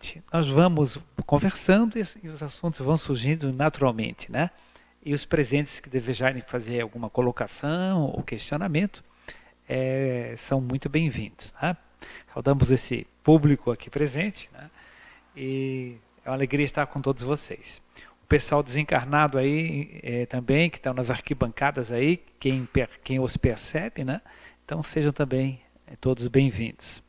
seguinte, nós vamos conversando e os assuntos vão surgindo naturalmente, né? E os presentes que desejarem fazer alguma colocação ou questionamento são muito bem-vindos, né? Saudamos esse público aqui presente, né? E é uma alegria estar com todos vocês. O pessoal desencarnado aí também, que estão nas arquibancadas aí, quem os percebe, né? Então sejam também todos bem-vindos.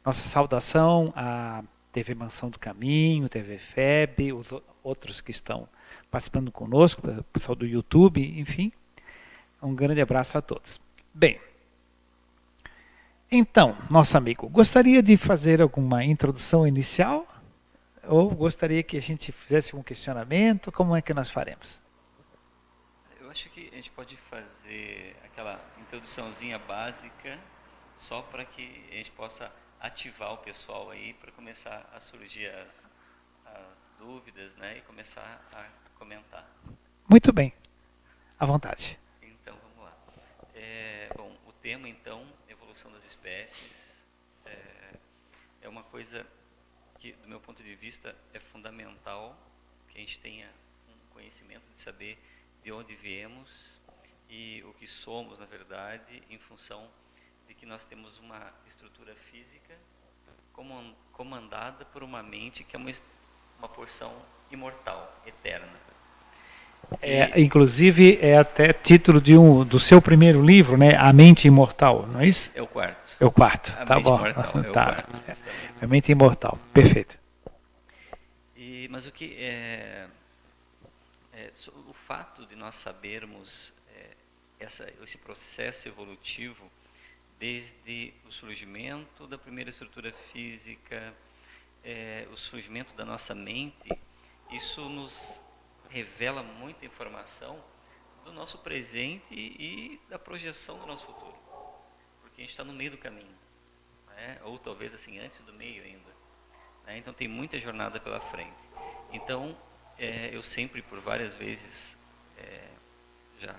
Nossa saudação à TV Mansão do Caminho, TV FEB, os outros que estão participando conosco, o pessoal do YouTube, enfim. Um grande abraço a todos. Bem, então, nosso amigo, gostaria de fazer alguma introdução inicial? Ou gostaria que a gente fizesse um questionamento? Como é que nós faremos? Eu acho que a gente pode fazer aquela introduçãozinha básica, só para que a gente possa ativar o pessoal aí para começar a surgir as dúvidas, né, e começar a comentar. Muito bem, à vontade. Então, vamos lá. Bom, o tema, então, evolução das espécies, é uma coisa que, do meu ponto de vista, é fundamental que a gente tenha um conhecimento de saber de onde viemos e o que somos, na verdade, em função de que nós temos uma estrutura física comandada por uma mente que é uma porção imortal, eterna. Inclusive, é até título do seu primeiro livro, né? A Mente Imortal, não é isso? É o quarto. É o quarto, A tá mente bom. imortal, é o Tá. quarto. A Mente Imortal, perfeito. Mas o que o fato de nós sabermos esse processo evolutivo desde o surgimento da primeira estrutura física, o surgimento da nossa mente, isso nos revela muita informação do nosso presente e da projeção do nosso futuro, porque a gente está no meio do caminho, né? Ou talvez assim antes do meio ainda, né? Então tem muita jornada pela frente. Então eu sempre, por várias vezes, já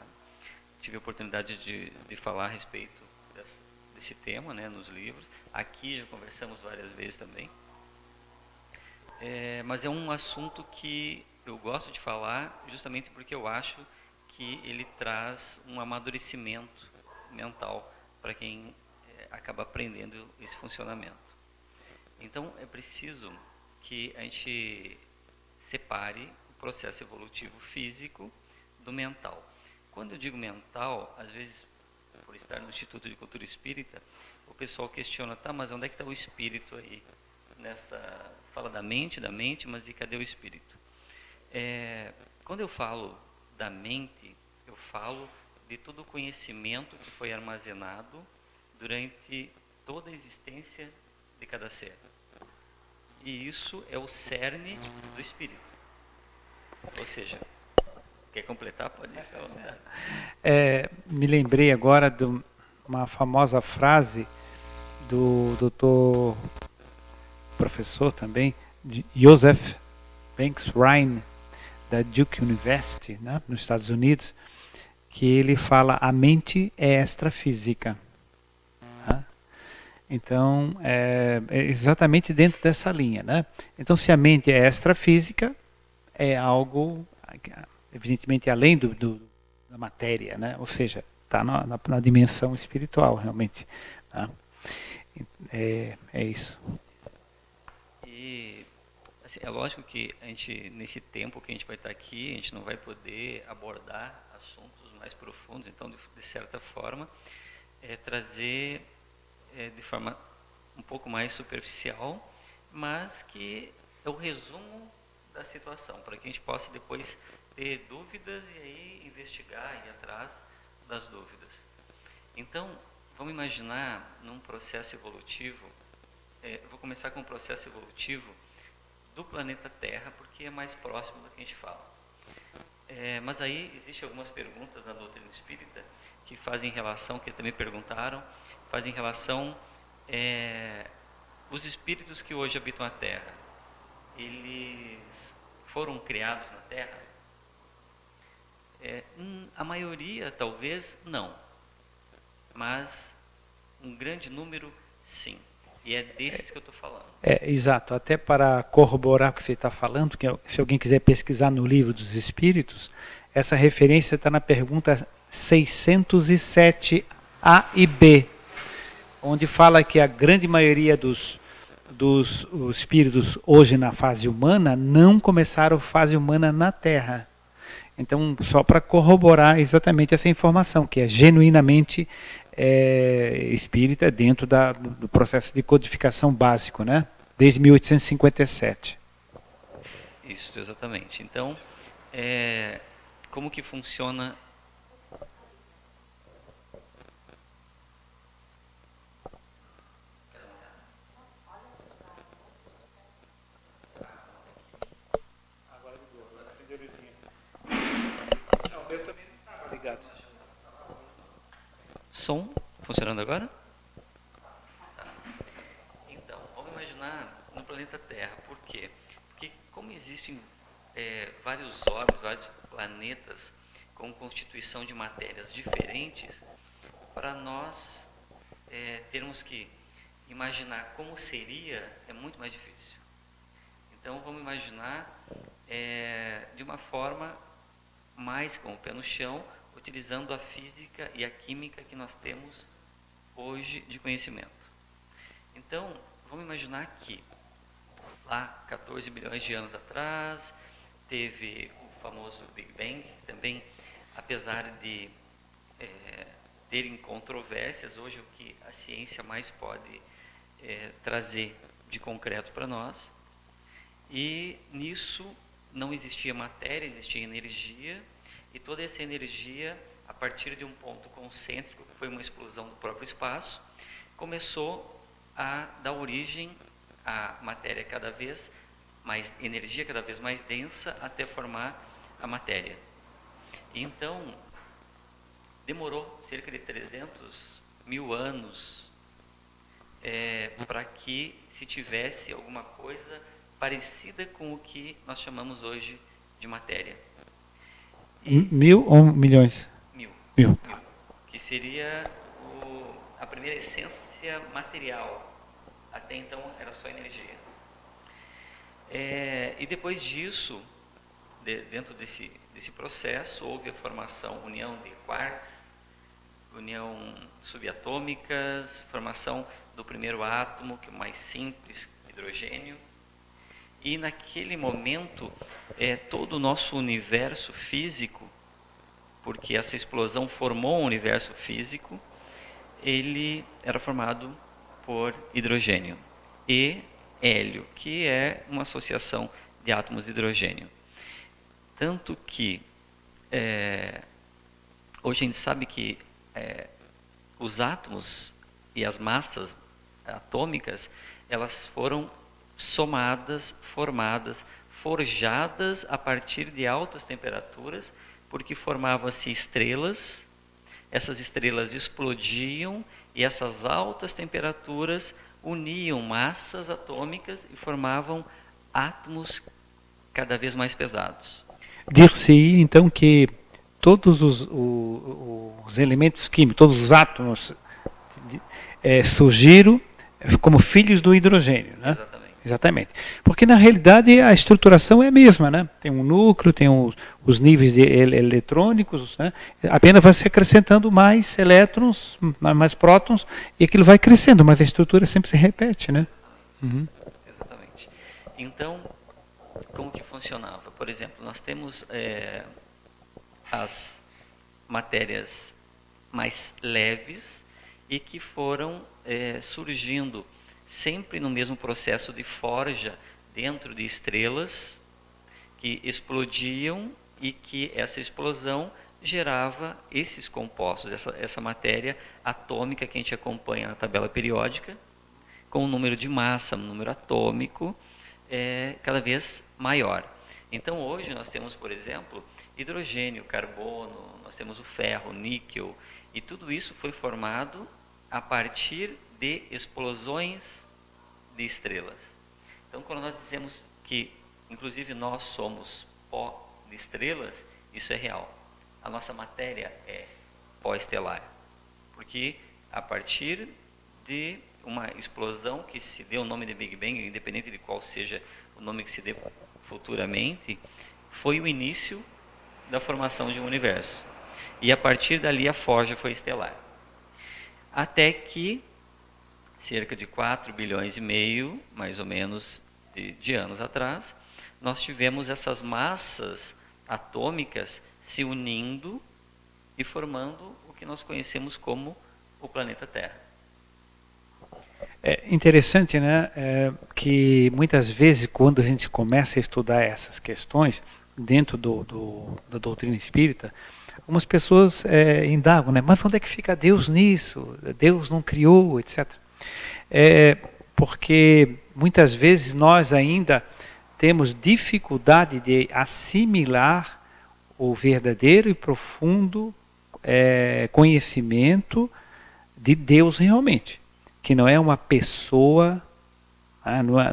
tive a oportunidade de falar a respeito desse tema, né, nos livros. Aqui já conversamos várias vezes também. Mas é um assunto que eu gosto de falar justamente porque eu acho que ele traz um amadurecimento mental para quem acaba aprendendo esse funcionamento. Então é preciso que a gente separe o processo evolutivo físico do mental. Quando eu digo mental, às vezes, por estar no Instituto de Cultura Espírita, o pessoal questiona, tá, mas onde é que está o espírito aí? Fala da mente, mas e cadê o espírito? Quando eu falo da mente, eu falo de todo o conhecimento que foi armazenado durante toda a existência de cada ser. E isso é o cerne do espírito. Ou seja, quer completar? Pode falar. Me lembrei agora de uma famosa frase do doutor, professor também, de Joseph Banks Rhine, da Duke University, né, nos Estados Unidos, que ele fala: a mente é extrafísica. Né? Então, é exatamente dentro dessa linha. Né? Então, se a mente é extrafísica, é algo, evidentemente, além da matéria, né? Ou seja, está na dimensão espiritual, realmente. Né? É isso. E assim, é lógico que a gente, nesse tempo que a gente vai estar aqui, a gente não vai poder abordar assuntos mais profundos, então, de certa forma, trazer de forma um pouco mais superficial, mas que é o resumo da situação, para que a gente possa depois ter dúvidas e aí investigar e ir atrás das dúvidas. Então, vamos imaginar num processo evolutivo, vou começar com o processo evolutivo do planeta Terra, porque é mais próximo do que a gente fala. Mas aí existem algumas perguntas na doutrina espírita que fazem relação, que também perguntaram, fazem relação os espíritos que hoje habitam a Terra, eles foram criados na Terra? A maioria talvez não, mas um grande número sim. E é desses que eu estou falando. Exato. Até para corroborar o que você está falando, que se alguém quiser pesquisar no Livro dos Espíritos, essa referência está na pergunta 607 A e B, onde fala que a grande maioria dos espíritos hoje na fase humana não começaram a fase humana na Terra. Então, só para corroborar exatamente essa informação, que é genuinamente espírita dentro do processo de codificação básico, né? Desde 1857. Isso, exatamente. Então, como que funciona? Som funcionando agora? Tá. Então, vamos imaginar no planeta Terra. Por quê? Porque como existem vários órgãos, vários planetas com constituição de matérias diferentes, para nós termos que imaginar como seria é muito mais difícil. Então, vamos imaginar de uma forma mais com o pé no chão, utilizando a física e a química que nós temos hoje de conhecimento. Então, vamos imaginar que lá 14 bilhões de anos atrás teve o famoso Big Bang, que também, apesar de terem controvérsias, hoje o que a ciência mais pode trazer de concreto para nós. E nisso não existia matéria, existia energia, e toda essa energia, a partir de um ponto concêntrico, que foi uma explosão do próprio espaço, começou a dar origem à matéria cada vez mais, energia cada vez mais densa, até formar a matéria. E então, demorou cerca de 300 mil anos para que se tivesse alguma coisa parecida com o que nós chamamos hoje de matéria. Mil ou milhões? Mil. Mil. Que seria a primeira essência material. Até então era só energia. E depois disso, dentro desse processo, houve a formação, união de quarks, união subatômicas, formação do primeiro átomo, que é o mais simples, hidrogênio. E naquele momento, todo o nosso universo físico, porque essa explosão formou um universo físico, ele era formado por hidrogênio e hélio, que é uma associação de átomos de hidrogênio. Tanto que hoje a gente sabe que os átomos e as massas atômicas, elas foram somadas, formadas, forjadas a partir de altas temperaturas, porque formavam-se estrelas, essas estrelas explodiam e essas altas temperaturas uniam massas atômicas e formavam átomos cada vez mais pesados. Dir-se-ia então que todos os elementos químicos, todos os átomos surgiram como filhos do hidrogênio, né? Exatamente. Porque na realidade a estruturação é a mesma, né? Tem um núcleo, tem os níveis eletrônicos, né? Apenas vai se acrescentando mais elétrons, mais prótons, e aquilo vai crescendo, mas a estrutura sempre se repete, né? Uhum. Exatamente. Então, como que funcionava? Por exemplo, nós temos as matérias mais leves e que foram surgindo sempre no mesmo processo de forja dentro de estrelas que explodiam e que essa explosão gerava esses compostos, essa matéria atômica que a gente acompanha na tabela periódica, com um número de massa, um número atômico cada vez maior. Então hoje nós temos, por exemplo, hidrogênio, carbono, nós temos o ferro, o níquel, e tudo isso foi formado a partir de explosões de estrelas. Então, quando nós dizemos que, inclusive, nós somos pó de estrelas, isso é real. A nossa matéria é pó estelar, porque a partir de uma explosão que se deu o nome de Big Bang, independente de qual seja o nome que se dê futuramente, foi o início da formação de um universo. E a partir dali a forja foi estelar. Até que, cerca de 4 bilhões e meio, mais ou menos, de anos atrás, nós tivemos essas massas atômicas se unindo e formando o que nós conhecemos como o planeta Terra. É interessante, né, que muitas vezes quando a gente começa a estudar essas questões dentro da doutrina espírita, algumas pessoas indagam, né, mas onde é que fica Deus nisso? Deus não criou, etc. Porque muitas vezes nós ainda temos dificuldade de assimilar o verdadeiro e profundo conhecimento de Deus realmente, que não é uma pessoa,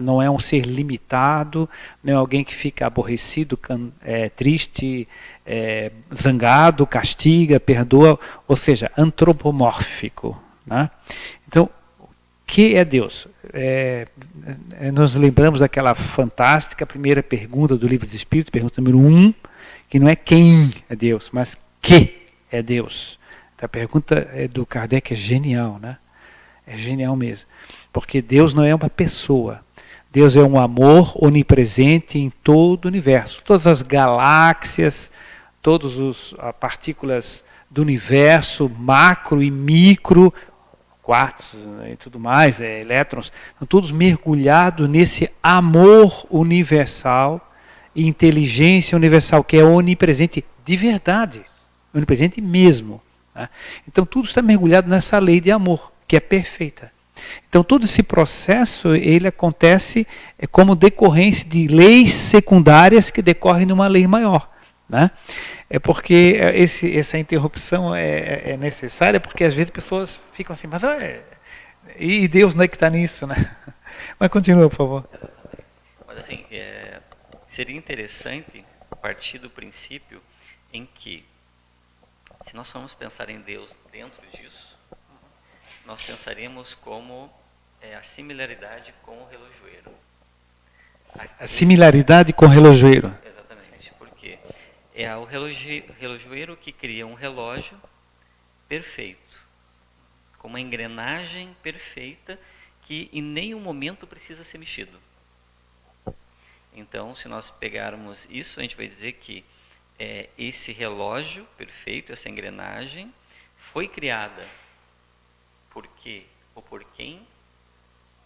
não é um ser limitado, não é alguém que fica aborrecido, triste, zangado, castiga, perdoa, ou seja, antropomórfico. Né? Então, o que é Deus? Nós lembramos daquela fantástica primeira pergunta do Livro dos Espíritos, pergunta número 1, que não é quem é Deus, mas que é Deus. Então, a pergunta do Kardec é genial, né? É genial mesmo. Porque Deus não é uma pessoa. Deus é um amor onipresente em todo o universo. Todas as galáxias, todas as partículas do universo, macro e micro, quartos e tudo mais, elétrons, estão todos mergulhados nesse amor universal e inteligência universal, que é onipresente de verdade, onipresente mesmo. Né? Então tudo está mergulhado nessa lei de amor, que é perfeita. Então todo esse processo, ele acontece como decorrência de leis secundárias que decorrem de uma lei maior. Né? É porque essa interrupção é necessária, porque às vezes pessoas ficam assim, mas e Deus não é que está nisso, né? Mas continua, por favor. Mas assim, seria interessante partir do princípio em que, se nós formos pensar em Deus dentro disso, nós pensaríamos como a similaridade com o relojoeiro. A similaridade com o relojoeiro. Exatamente, porque é o relojoeiro que cria um relógio perfeito, com uma engrenagem perfeita que em nenhum momento precisa ser mexido. Então, se nós pegarmos isso, a gente vai dizer que esse relógio perfeito, essa engrenagem, foi criada por quê ou por quem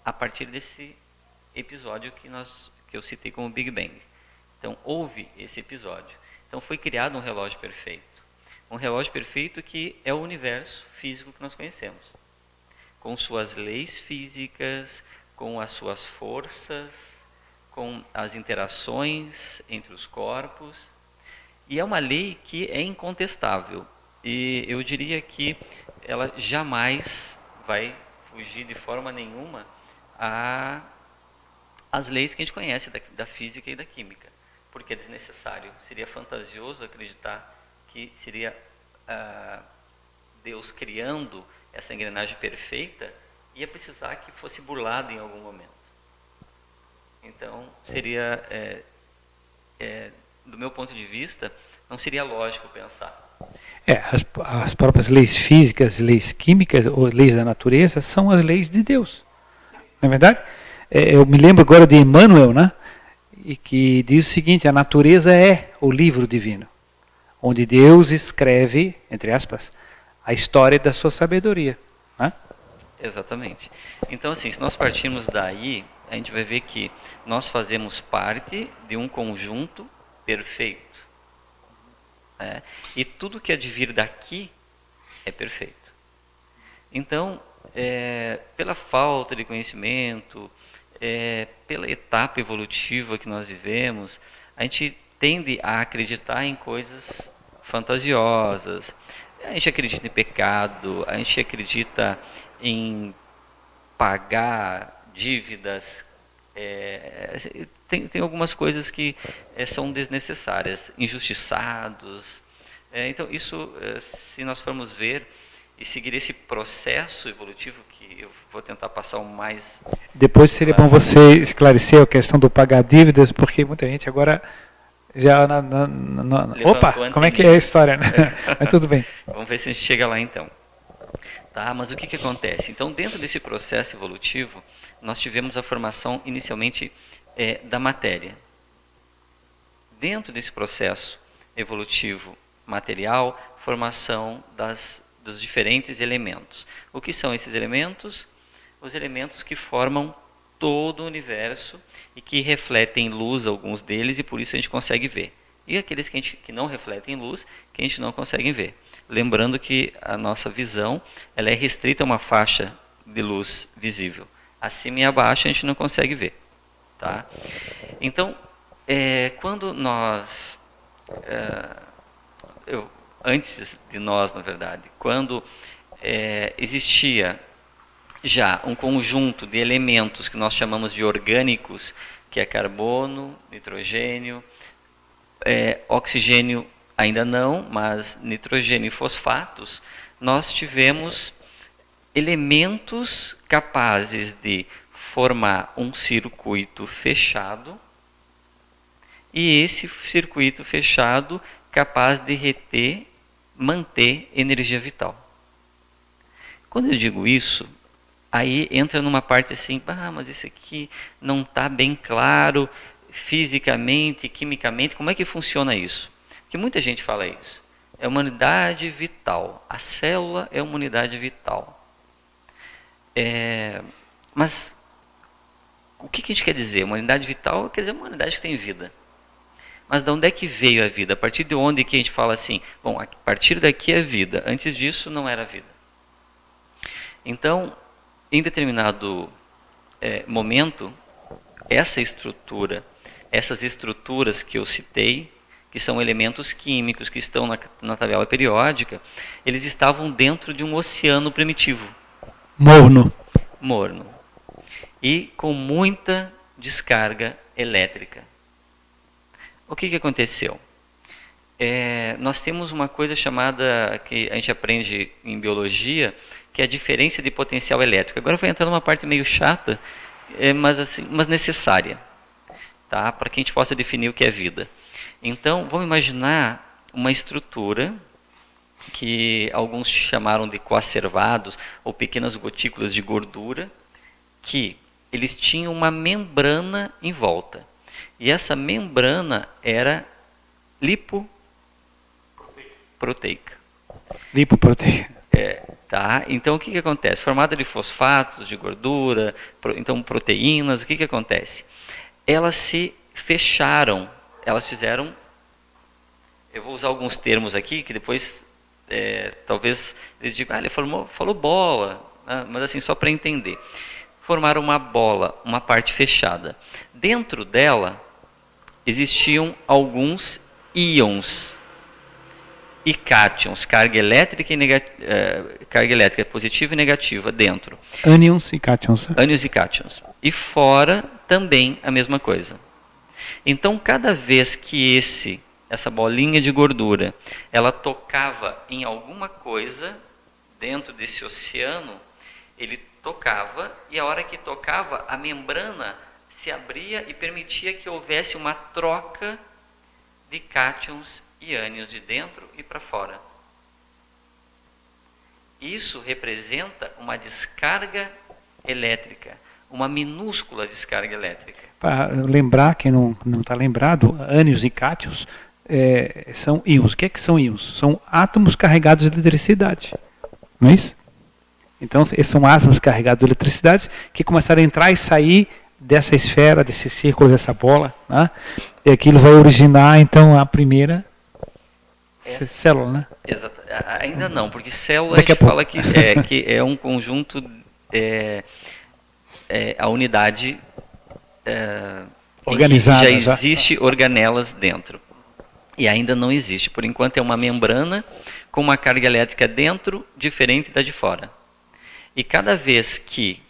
a partir desse episódio que eu citei como Big Bang. Então, houve esse episódio. Então, foi criado um relógio perfeito. Um relógio perfeito que é o universo físico que nós conhecemos. Com suas leis físicas, com as suas forças, com as interações entre os corpos. E é uma lei que é incontestável. E eu diria que ela jamais vai fugir de forma nenhuma às leis que a gente conhece da física e da química. Porque é desnecessário, seria fantasioso acreditar que seria Deus criando essa engrenagem perfeita, ia precisar que fosse burlado em algum momento. Então, seria, do meu ponto de vista, não seria lógico pensar. As próprias leis físicas, leis químicas, ou leis da natureza, são as leis de Deus. Não é verdade? Eu me lembro agora de Emmanuel, né? E que diz o seguinte: a natureza é o livro divino, onde Deus escreve, entre aspas, a história da sua sabedoria. Né? Exatamente. Então, assim, se nós partirmos daí, a gente vai ver que nós fazemos parte de um conjunto perfeito. E tudo que advir daqui é perfeito. Então, pela falta de conhecimento, pela etapa evolutiva que nós vivemos, a gente tende a acreditar em coisas fantasiosas. A gente acredita em pecado, a gente acredita em pagar dívidas. Tem algumas coisas que são desnecessárias, injustiçados. Então, isso, se nós formos ver, e seguir esse processo evolutivo que eu vou tentar passar o mais... Depois seria bom você esclarecer a questão do pagar dívidas, porque muita gente agora já... Opa, como é que é a história? Né? Mas tudo bem. Vamos ver se a gente chega lá então. Tá, mas o que acontece? Então, dentro desse processo evolutivo, nós tivemos a formação inicialmente da matéria. Dentro desse processo evolutivo material, formação dos diferentes elementos. O que são esses elementos? Os elementos que formam todo o universo e que refletem luz, alguns deles, e por isso a gente consegue ver. E aqueles que não refletem luz, que a gente não consegue ver. Lembrando que a nossa visão ela é restrita a uma faixa de luz visível. Acima e abaixo a gente não consegue ver. Tá? Então, quando nós... antes de nós, na verdade, quando existia já um conjunto de elementos que nós chamamos de orgânicos, que é carbono, nitrogênio, oxigênio ainda não, mas nitrogênio e fosfatos, nós tivemos elementos capazes de formar um circuito fechado, e esse circuito fechado capaz de manter energia vital. Quando eu digo isso, aí entra numa parte assim, mas isso aqui não está bem claro fisicamente, quimicamente, como é que funciona isso? Porque muita gente fala isso. É uma unidade vital. A célula é uma unidade vital. Mas o que a gente quer dizer? Uma unidade vital quer dizer uma unidade que tem vida. Mas de onde é que veio a vida? A partir de onde que a gente fala assim, bom, a partir daqui é vida, antes disso não era vida. Então, em determinado momento, essas estruturas que eu citei, que são elementos químicos que estão na tabela periódica, eles estavam dentro de um oceano primitivo. Morno. E com muita descarga elétrica. O que aconteceu? Nós temos uma coisa chamada, que a gente aprende em biologia, que é a diferença de potencial elétrico. Agora vai entrar numa parte meio chata, mas necessária, tá? Para que a gente possa definir o que é vida. Então, vamos imaginar uma estrutura que alguns chamaram de coacervados, ou pequenas gotículas de gordura, que eles tinham uma membrana em volta. E essa membrana era lipoproteica. Tá? Então, o que acontece? Formada de fosfatos, de gordura, então proteínas, o que acontece? Elas se fecharam, elas fizeram... Eu vou usar alguns termos aqui, que depois, talvez, eles digam, ele falou bola, mas assim, só para entender. Formaram uma bola, uma parte fechada. Dentro dela, existiam alguns íons e cátions, carga elétrica positiva e negativa dentro. Ânions e cátions. Ânions e cátions. E fora também a mesma coisa. Então, cada vez que essa bolinha de gordura, ela tocava em alguma coisa dentro desse oceano, ele tocava, e a hora que tocava, a membrana se abria e permitia que houvesse uma troca de cátions e ânions de dentro e para fora. Isso representa uma descarga elétrica, uma minúscula descarga elétrica. Para lembrar, quem não está lembrado, ânions e cátions são íons. O que são íons? São átomos carregados de eletricidade. Não é isso? Então, esses são átomos carregados de eletricidade que começaram a entrar e sair dessa esfera, desse círculo, dessa bola, né? E aquilo vai originar, então, a primeira célula, né? Exato. Ainda não, porque célula a gente fala que é um conjunto, a unidade organizada. Em que já existe organelas dentro. E ainda não existe. Por enquanto é uma membrana com uma carga elétrica dentro, diferente da de fora. E cada vez que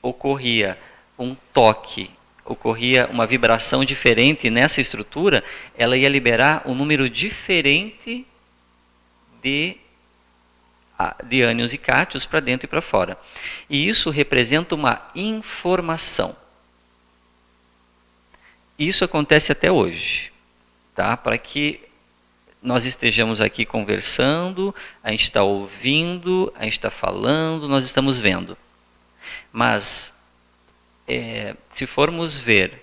ocorria um toque, ocorria uma vibração diferente nessa estrutura, ela ia liberar um número diferente de de ânions e cátions para dentro e para fora. E isso representa uma informação. Isso acontece até hoje, tá? Para que nós estejamos aqui conversando, a gente está ouvindo, a gente está falando, nós estamos vendo. Mas, se formos ver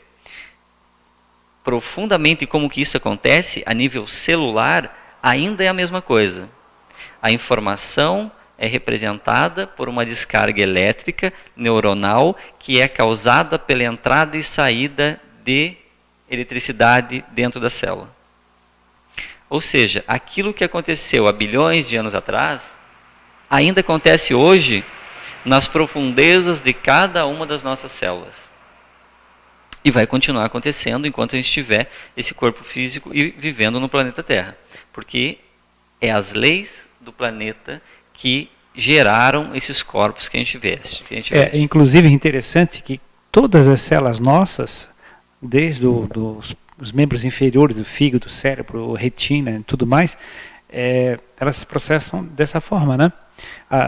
profundamente como que isso acontece, a nível celular, ainda é a mesma coisa. A informação é representada por uma descarga elétrica neuronal que é causada pela entrada e saída de eletricidade dentro da célula. Ou seja, aquilo que aconteceu há bilhões de anos atrás, ainda acontece hoje nas profundezas de cada uma das nossas células. E vai continuar acontecendo enquanto a gente tiver esse corpo físico e vivendo no planeta Terra. Porque é as leis do planeta que geraram esses corpos que a gente veste. Inclusive é interessante que todas as células nossas, desde os membros inferiores do fígado, do cérebro, retina e tudo mais, elas se processam dessa forma, né?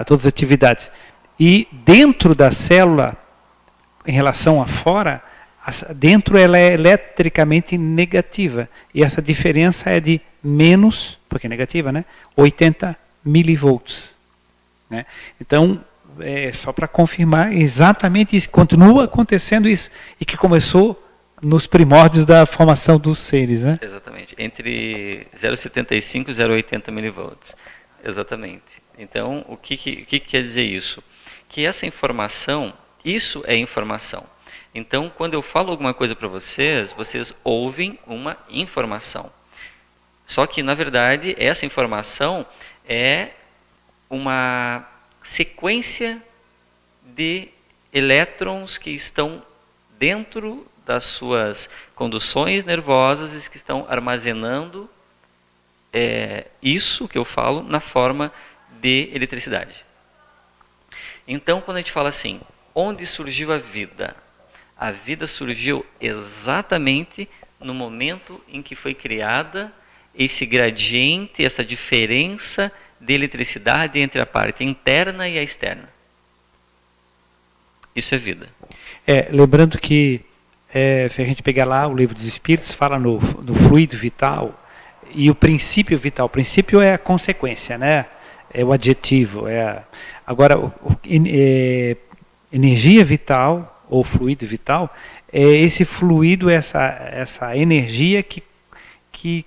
Todas as atividades. E dentro da célula, em relação a fora, dentro ela é eletricamente negativa. E essa diferença é de menos, porque é negativa, né? 80 milivolts. Né? Então, só para confirmar exatamente isso, continua acontecendo isso. E que começou nos primórdios da formação dos seres, né? Exatamente. Entre 0,75 e 0,80 milivolts. Exatamente. Então, o que quer dizer isso? Que essa informação, isso é informação. Então, quando eu falo alguma coisa para vocês, vocês ouvem uma informação. Só que, na verdade, essa informação é uma sequência de elétrons que estão dentro das suas conduções nervosas e que estão armazenando isso que eu falo na forma de eletricidade. Então, quando a gente fala assim, onde surgiu a vida? A vida surgiu exatamente no momento em que foi criada esse gradiente, essa diferença de eletricidade entre a parte interna e a externa. Isso é vida. Lembrando que se a gente pegar lá o Livro dos Espíritos, fala no fluido vital e o princípio vital. O princípio é a consequência, né? É o adjetivo. Agora, energia vital ou fluido vital é esse fluido, essa energia que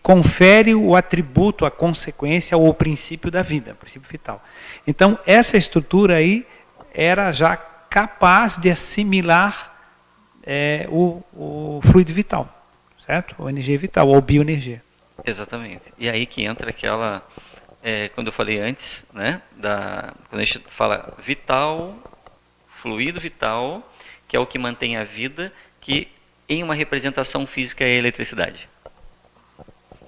confere o atributo, a consequência ou o princípio da vida, o princípio vital. Então, essa estrutura aí era já capaz de assimilar o fluido vital, certo? Ou energia vital, ou bioenergia. Exatamente. E aí que entra aquela, quando eu falei antes, né, quando a gente fala vital, fluido vital, que é o que mantém a vida, que em uma representação física é a eletricidade.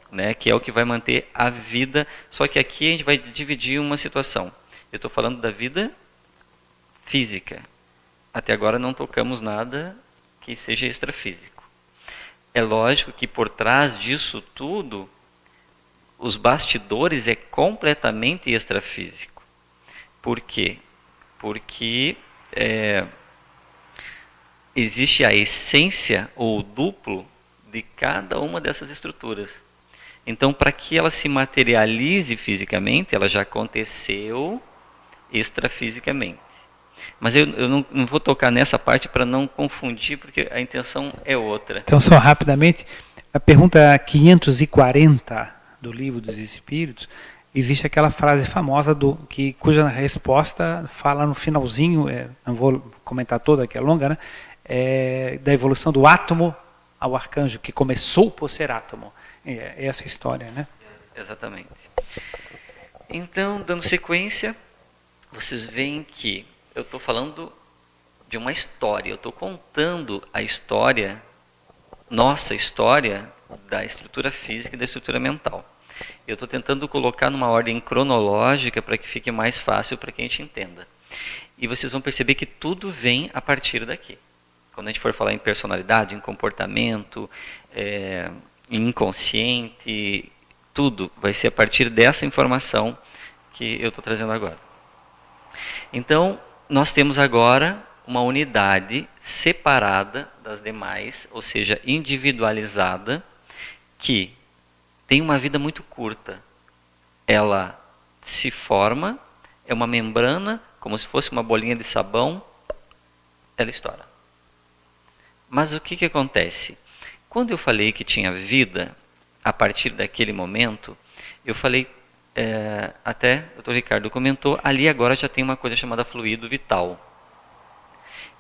Né, que é o que vai manter a vida, só que aqui a gente vai dividir uma situação. Eu estou falando da vida física. Até agora não tocamos nada que seja extrafísico. É lógico que por trás disso tudo, os bastidores é completamente extrafísico. Por quê? Porque existe a essência ou o duplo de cada uma dessas estruturas. Então, para que ela se materialize fisicamente, ela já aconteceu extrafisicamente. Mas eu não vou tocar nessa parte para não confundir, porque a intenção é outra. Então, só rapidamente, a pergunta 540 do Livro dos Espíritos, existe aquela frase famosa cuja resposta fala no finalzinho, não vou comentar toda, que é longa, né? Da evolução do átomo ao arcanjo, que começou por ser átomo. É essa história, né? Exatamente. Então, dando sequência, vocês veem que eu estou falando de uma história, eu estou contando a história, nossa história, da estrutura física e da estrutura mental. Eu estou tentando colocar numa ordem cronológica para que fique mais fácil para que a gente entenda. E vocês vão perceber que tudo vem a partir daqui. Quando a gente for falar em personalidade, em comportamento, em inconsciente, tudo vai ser a partir dessa informação que eu estou trazendo agora. Então, nós temos agora uma unidade separada das demais, ou seja, individualizada, que tem uma vida muito curta. Ela se forma, é uma membrana, como se fosse uma bolinha de sabão, ela estoura. Mas o que acontece? Quando eu falei que tinha vida, a partir daquele momento, eu falei, até o Dr. Ricardo comentou, ali agora já tem uma coisa chamada fluido vital,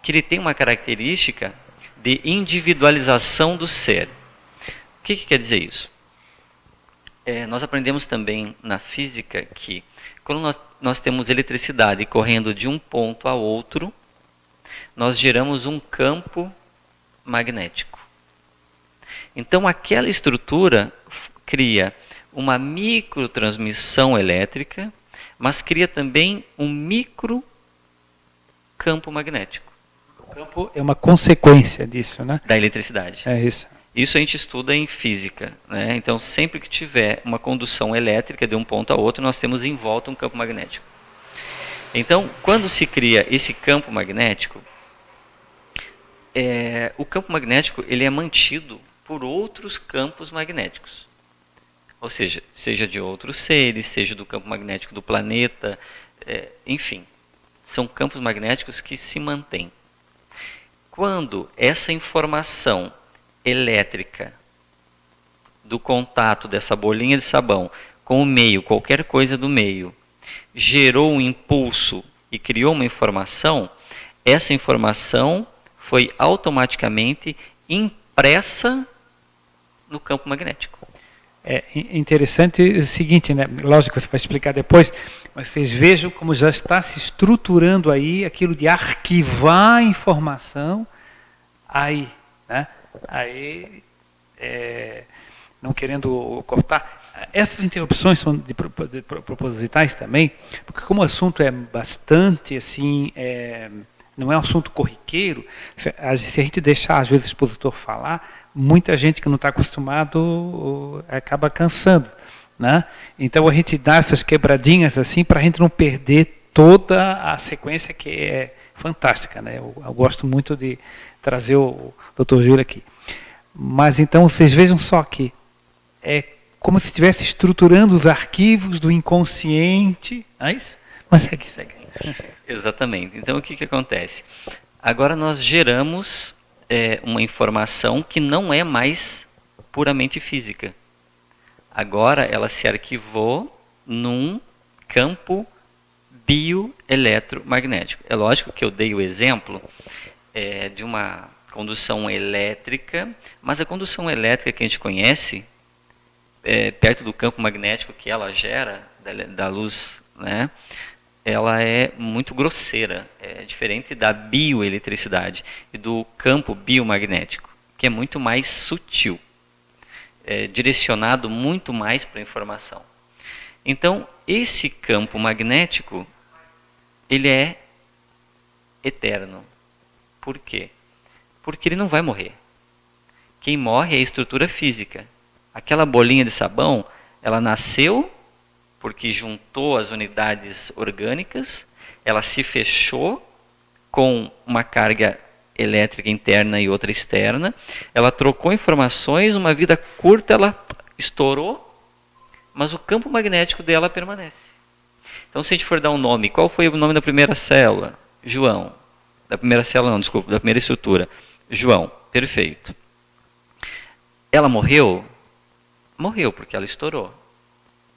que ele tem uma característica de individualização do ser. O que quer dizer isso? Nós aprendemos também na física que quando nós temos eletricidade correndo de um ponto a outro, nós geramos um campo magnético. Então aquela estrutura cria uma microtransmissão elétrica, mas cria também um micro campo magnético. O campo é uma consequência disso, né? Da eletricidade. É isso. Isso a gente estuda em física, né? Então, sempre que tiver uma condução elétrica de um ponto a outro, nós temos em volta um campo magnético. Então, quando se cria esse campo magnético, o campo magnético ele é mantido por outros campos magnéticos. Ou seja de outros seres, seja do campo magnético do planeta, enfim. São campos magnéticos que se mantêm. Quando essa informação elétrica do contato dessa bolinha de sabão com o meio, qualquer coisa do meio, gerou um impulso e criou uma informação, essa informação foi automaticamente impressa no campo magnético. É interessante o seguinte, né? Lógico que você vai explicar depois, mas vocês vejam como já está se estruturando aí aquilo de arquivar a informação aí, né? Aí, não querendo cortar, essas interrupções são propositais também, porque como o assunto é bastante assim, não é um assunto corriqueiro, se a gente deixar às vezes o expositor falar, muita gente que não está acostumado acaba cansando, né? Então a gente dá essas quebradinhas assim para a gente não perder toda a sequência que é fantástica, né? Eu gosto muito de trazer o Dr. Júlio aqui. Mas então vocês vejam só que é como se estivesse estruturando os arquivos do inconsciente, não é isso? Mas segue. Exatamente. Então o que acontece? Agora nós geramos uma informação que não é mais puramente física. Agora ela se arquivou num campo bioeletromagnético. É lógico que eu dei o exemplo de uma condução elétrica, mas a condução elétrica que a gente conhece, perto do campo magnético que ela gera, da luz, né, ela é muito grosseira, é diferente da bioeletricidade e do campo biomagnético, que é muito mais sutil, direcionado muito mais para a informação. Então, esse campo magnético, ele é eterno. Por quê? Porque ele não vai morrer. Quem morre é a estrutura física. Aquela bolinha de sabão, ela nasceu porque juntou as unidades orgânicas, ela se fechou com uma carga elétrica interna e outra externa, ela trocou informações, uma vida curta ela estourou, mas o campo magnético dela permanece. Então, se a gente for dar um nome, qual foi o nome da primeira célula? João. Da primeira célula não, desculpa, da primeira estrutura. João, perfeito. Ela morreu? Morreu, porque ela estourou.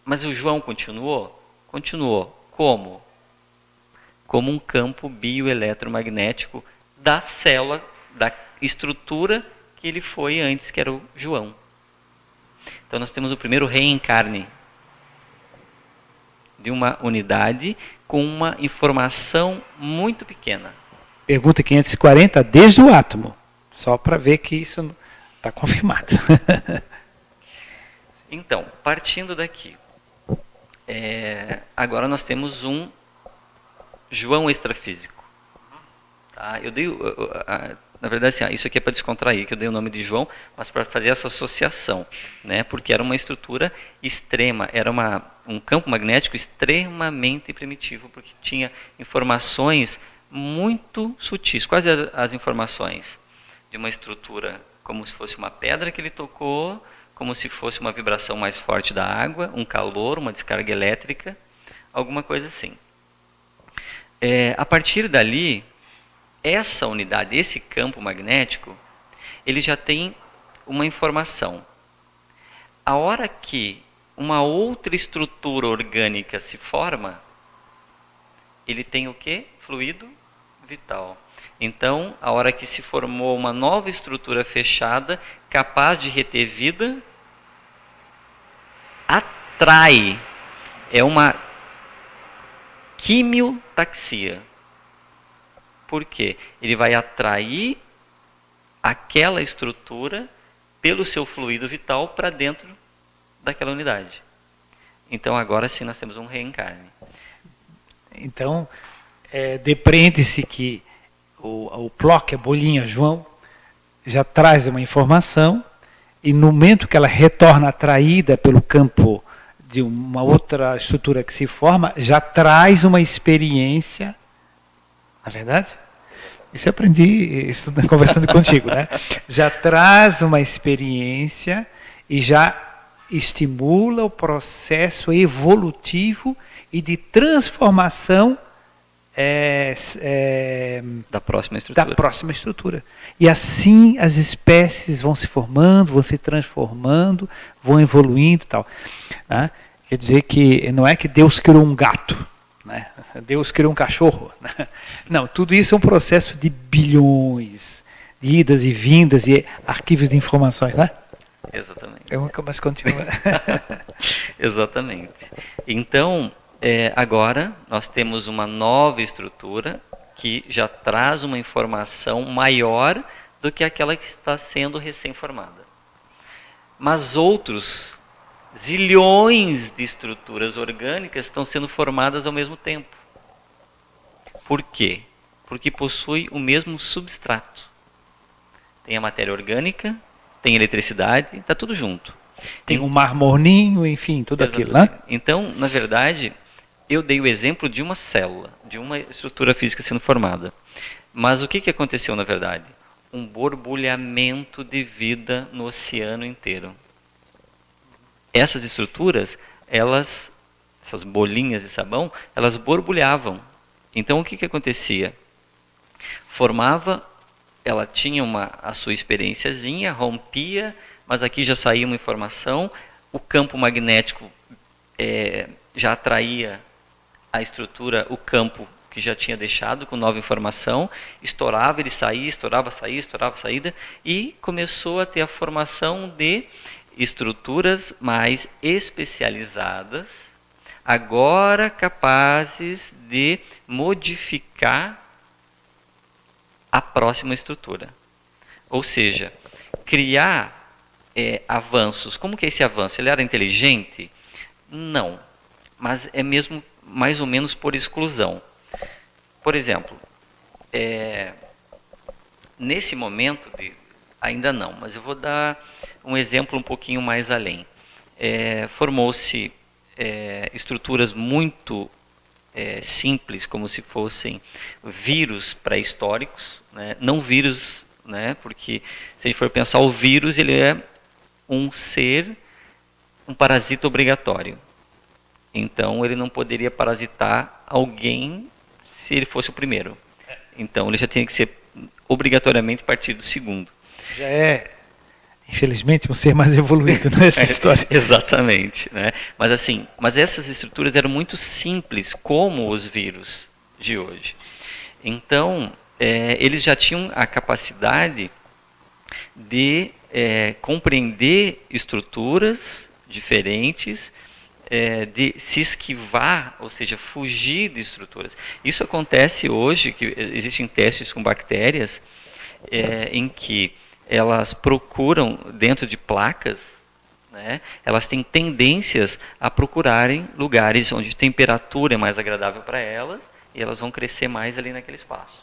Mas o João continuou? Continuou. Como? Como um campo bioeletromagnético da célula, da estrutura que ele foi antes, que era o João. Então nós temos o primeiro reencarne de uma unidade com uma informação muito pequena. Pergunta 540, desde o átomo. Só para ver que isso está confirmado. Então, partindo daqui, agora nós temos um João extrafísico. Tá? Eu dei na verdade, assim, isso aqui é para descontrair, que eu dei o nome de João, mas para fazer essa associação, né? Porque era uma estrutura extrema, era um campo magnético extremamente primitivo, porque tinha informações muito sutis, quase as informações de uma estrutura como se fosse uma pedra que ele tocou, como se fosse uma vibração mais forte da água, um calor, uma descarga elétrica, alguma coisa assim. A partir dali, essa unidade, esse campo magnético, ele já tem uma informação. A hora que uma outra estrutura orgânica se forma, ele tem o quê? Fluido vital. Então, a hora que se formou uma nova estrutura fechada, capaz de reter vida, atrai. É uma quimiotaxia. Por quê? Ele vai atrair aquela estrutura pelo seu fluido vital para dentro daquela unidade. Então, agora sim, nós temos um reencarne. Então, depreende-se que o Plock, a bolinha João, já traz uma informação, e no momento que ela retorna atraída pelo campo de uma outra estrutura que se forma, já traz uma experiência, na verdade? Isso eu aprendi conversando contigo, né? Já traz uma experiência e já estimula o processo evolutivo e de transformação da próxima estrutura. E assim as espécies vão se formando, vão se transformando, vão evoluindo e tal. Né? Quer dizer que não é que Deus criou um gato, né? Deus criou um cachorro. Né? Não, tudo isso é um processo de bilhões de idas e vindas e arquivos de informações. Né? Exatamente. Mas continua. Exatamente. Então, agora nós temos uma nova estrutura que já traz uma informação maior do que aquela que está sendo recém-formada. Mas outros zilhões de estruturas orgânicas estão sendo formadas ao mesmo tempo. Por quê? Porque possui o mesmo substrato. Tem a matéria orgânica, tem eletricidade, está tudo junto. Tem um mar morninho, enfim, tudo aquilo, né? Então, na verdade, eu dei o exemplo de uma célula, de uma estrutura física sendo formada. Mas o que aconteceu, na verdade? Um borbulhamento de vida no oceano inteiro. Essas estruturas, essas bolinhas de sabão, elas borbulhavam. Então, o que acontecia? Formava, ela tinha a sua experiênciazinha, rompia, mas aqui já saía uma informação, o campo magnético já atraía a estrutura, o campo que já tinha deixado com nova informação, estourava, ele saía, estourava, saía, estourava, saída, e começou a ter a formação de estruturas mais especializadas, agora capazes de modificar a próxima estrutura. Ou seja, criar avanços. Como que é esse avanço? Ele era inteligente? Não, mas é mesmo mais ou menos por exclusão. Por exemplo, nesse momento, ainda não, mas eu vou dar um exemplo um pouquinho mais além. Formou-se estruturas muito simples, como se fossem vírus pré-históricos, né? Não vírus, né? Porque se a gente for pensar, o vírus ele é um parasita obrigatório. Então, ele não poderia parasitar alguém se ele fosse o primeiro. Então, ele já tinha que ser obrigatoriamente partir do segundo. Já infelizmente, um ser mais evoluído nessa história. Exatamente. Né? Mas essas estruturas eram muito simples, como os vírus de hoje. Então, eles já tinham a capacidade de compreender estruturas diferentes, de se esquivar, ou seja, fugir de estruturas. Isso acontece hoje, que existem testes com bactérias, em que elas procuram, dentro de placas, né, elas têm tendências a procurarem lugares onde a temperatura é mais agradável para elas, e elas vão crescer mais ali naquele espaço.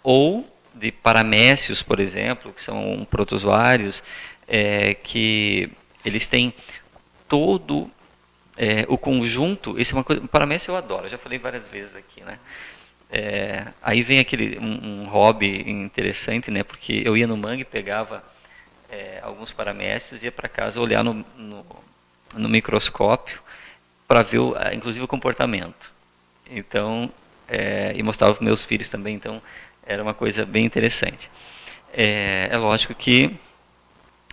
Ou de paramécios, por exemplo, que são protozoários, que eles têm todo o conjunto. Isso é uma coisa, paramécio eu adoro, já falei várias vezes aqui, né? Aí vem um hobby interessante, né? Porque eu ia no mangue, pegava alguns paramécios, ia para casa olhar no microscópio para ver, inclusive, o comportamento. Então, e mostrava para meus filhos também, então era uma coisa bem interessante. É lógico que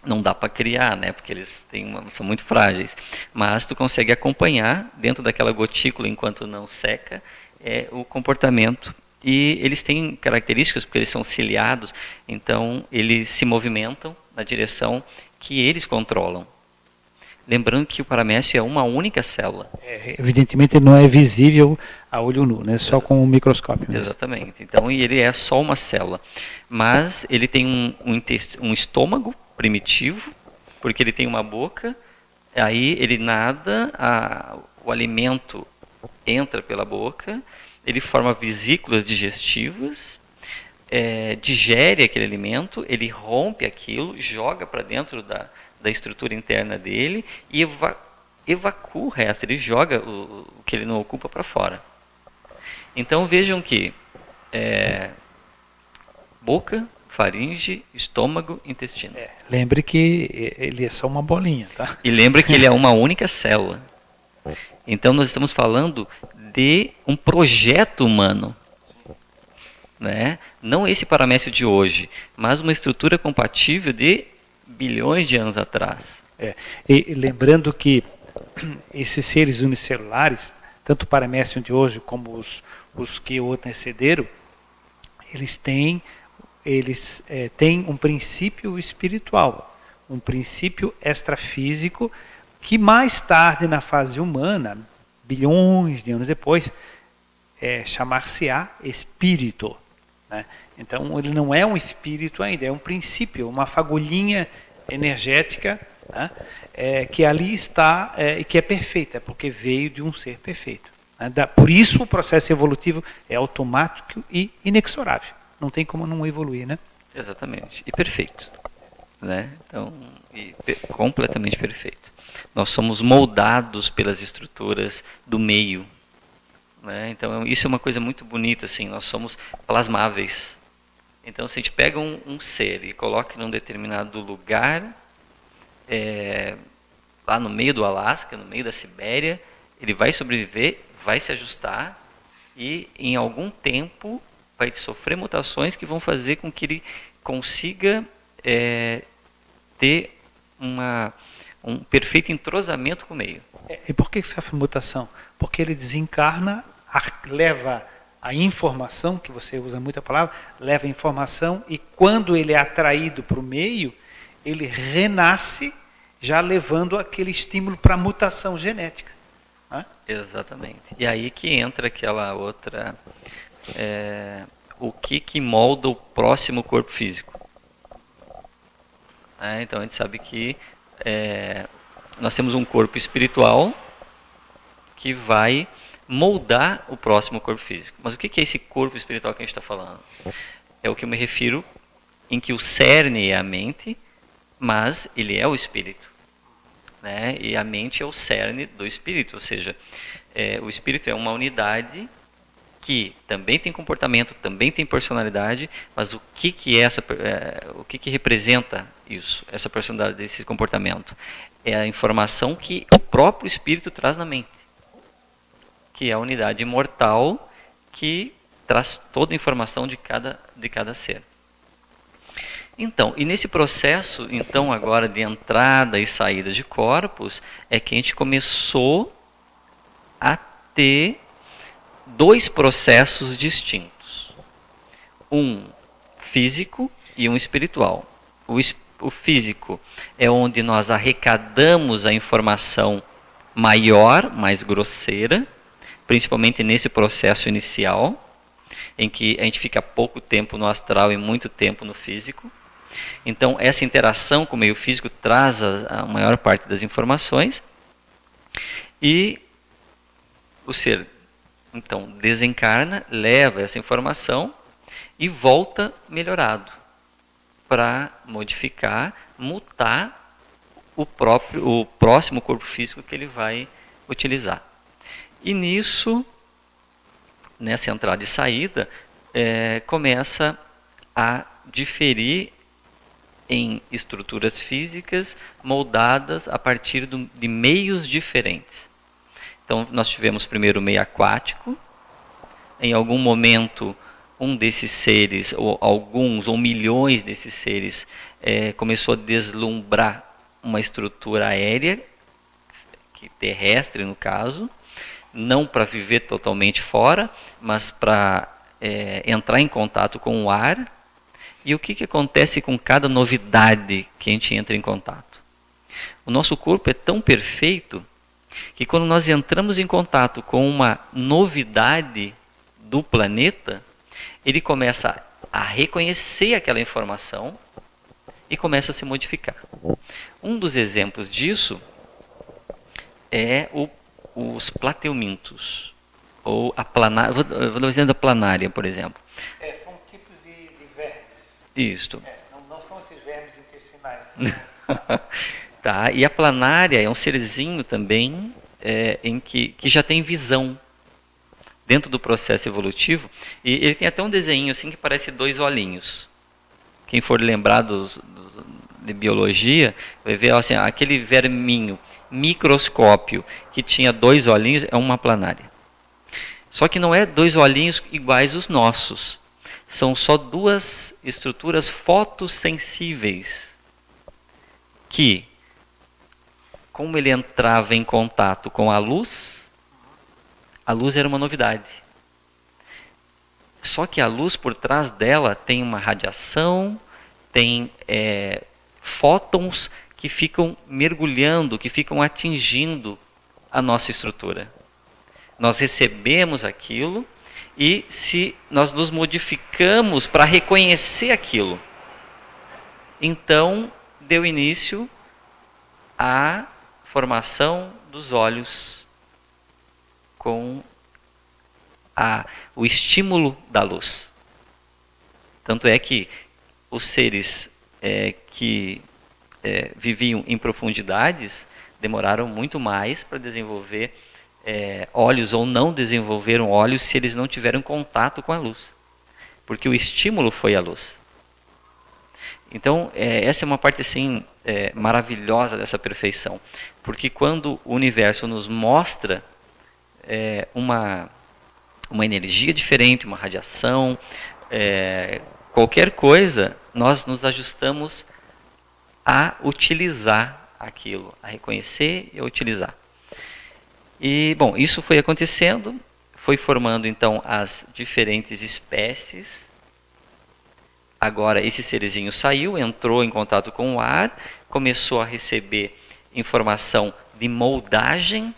não dá para criar, né, porque eles são muito frágeis, mas tu consegue acompanhar dentro daquela gotícula enquanto não seca o comportamento. E eles têm características, porque eles são ciliados, então eles se movimentam na direção que eles controlam. Lembrando que o paramécio é uma única célula. Evidentemente não é visível a olho nu, né? Só com o microscópio mesmo. Exatamente. Então, ele é só uma célula. Mas ele tem um estômago primitivo, porque ele tem uma boca, aí ele nada, o alimento entra pela boca, ele forma vesículas digestivas, digere aquele alimento, ele rompe aquilo, joga para dentro da estrutura interna dele e evacua o resto, ele joga o que ele não ocupa para fora. Então vejam que boca, faringe, estômago, intestino. Lembre que ele é só uma bolinha, tá? E lembre que ele é uma única célula. Então nós estamos falando de um projeto humano. Né? Não esse paramécio de hoje, mas uma estrutura compatível de bilhões de anos atrás. E lembrando que esses seres unicelulares, tanto o paramécio de hoje como os que o antecederam, eles têm um princípio espiritual, um princípio extrafísico, que mais tarde, na fase humana, bilhões de anos depois, chamar-se-á espírito. Né? Então, ele não é um espírito ainda, é um princípio, uma fagulhinha energética, né? Que ali está e que é perfeita, porque veio de um ser perfeito. Né? Por isso, o processo evolutivo é automático e inexorável. Não tem como não evoluir, né? Exatamente. E perfeito. Né? Então, completamente perfeito. Nós somos moldados pelas estruturas do meio. Né? Então, isso é uma coisa muito bonita, assim, nós somos plasmáveis. Então, se a gente pega um ser e coloca num determinado lugar, lá no meio do Alasca, no meio da Sibéria, ele vai sobreviver, vai se ajustar e, em algum tempo, vai sofrer mutações que vão fazer com que ele consiga ter um perfeito entrosamento com o meio. E por que sofre mutação? Porque ele desencarna, leva a informação, que você usa muito a palavra, leva a informação, e quando ele é atraído para o meio, ele renasce já levando aquele estímulo para a mutação genética. Né? Exatamente. E aí que entra aquela outra... o que molda o próximo corpo físico. Então a gente sabe que nós temos um corpo espiritual que vai moldar o próximo corpo físico. Mas o que é esse corpo espiritual que a gente está falando? É o que eu me refiro, em que o cerne é a mente, mas ele é o espírito. Né? E a mente é o cerne do espírito, ou seja, o espírito é uma unidade que também tem comportamento, também tem personalidade, mas o que é o que representa isso, essa personalidade, esse comportamento? É a informação que o próprio espírito traz na mente, que é a unidade imortal que traz toda a informação de cada ser. Então, e nesse processo, então, agora de entrada e saída de corpos, é que a gente começou a ter dois processos distintos. Um físico e um espiritual. O físico é onde nós arrecadamos a informação maior, mais grosseira, principalmente nesse processo inicial, em que a gente fica pouco tempo no astral e muito tempo no físico. Então, essa interação com o meio físico traz a maior parte das informações. E o ser, então, desencarna, leva essa informação e volta melhorado para modificar, mutar o próximo corpo físico que ele vai utilizar. E nisso, nessa entrada e saída, começa a diferir em estruturas físicas moldadas a partir de meios diferentes. Então, nós tivemos primeiro o meio aquático. Em algum momento, um desses seres, ou alguns, ou milhões desses seres, começou a deslumbrar uma estrutura aérea, terrestre no caso, não para viver totalmente fora, mas para entrar em contato com o ar. E o que acontece com cada novidade que a gente entra em contato? O nosso corpo é tão perfeito que quando nós entramos em contato com uma novidade do planeta, ele começa a reconhecer aquela informação e começa a se modificar. Um dos exemplos disso é os plateumintos, ou a planária, vou dar o exemplo da planária, por exemplo. São tipos de vermes. Isto. Não são esses vermes intestinais. Tá, e a planária é um serzinho também em que já tem visão dentro do processo evolutivo, e ele tem até um desenho assim que parece dois olhinhos. Quem for lembrar de biologia, vai ver assim, aquele verminho microscópio que tinha dois olhinhos é uma planária. Só que não é dois olhinhos iguais os nossos. São só duas estruturas fotossensíveis que, como ele entrava em contato com a luz era uma novidade. Só que a luz por trás dela tem uma radiação, tem fótons que ficam mergulhando, que ficam atingindo a nossa estrutura. Nós recebemos aquilo e se nós nos modificamos para reconhecer aquilo, então deu início à formação dos olhos com o estímulo da luz. Tanto é que os seres que viviam em profundidades demoraram muito mais para desenvolver olhos, ou não desenvolveram olhos se eles não tiveram contato com a luz. Porque o estímulo foi a luz. Então, essa é uma parte assim, maravilhosa dessa perfeição. Porque quando o universo nos mostra uma energia diferente, uma radiação, qualquer coisa, nós nos ajustamos a utilizar aquilo, a reconhecer e a utilizar. E, bom, isso foi acontecendo, foi formando então as diferentes espécies. Agora esse serzinho saiu, entrou em contato com o ar, começou a receber informação de moldagem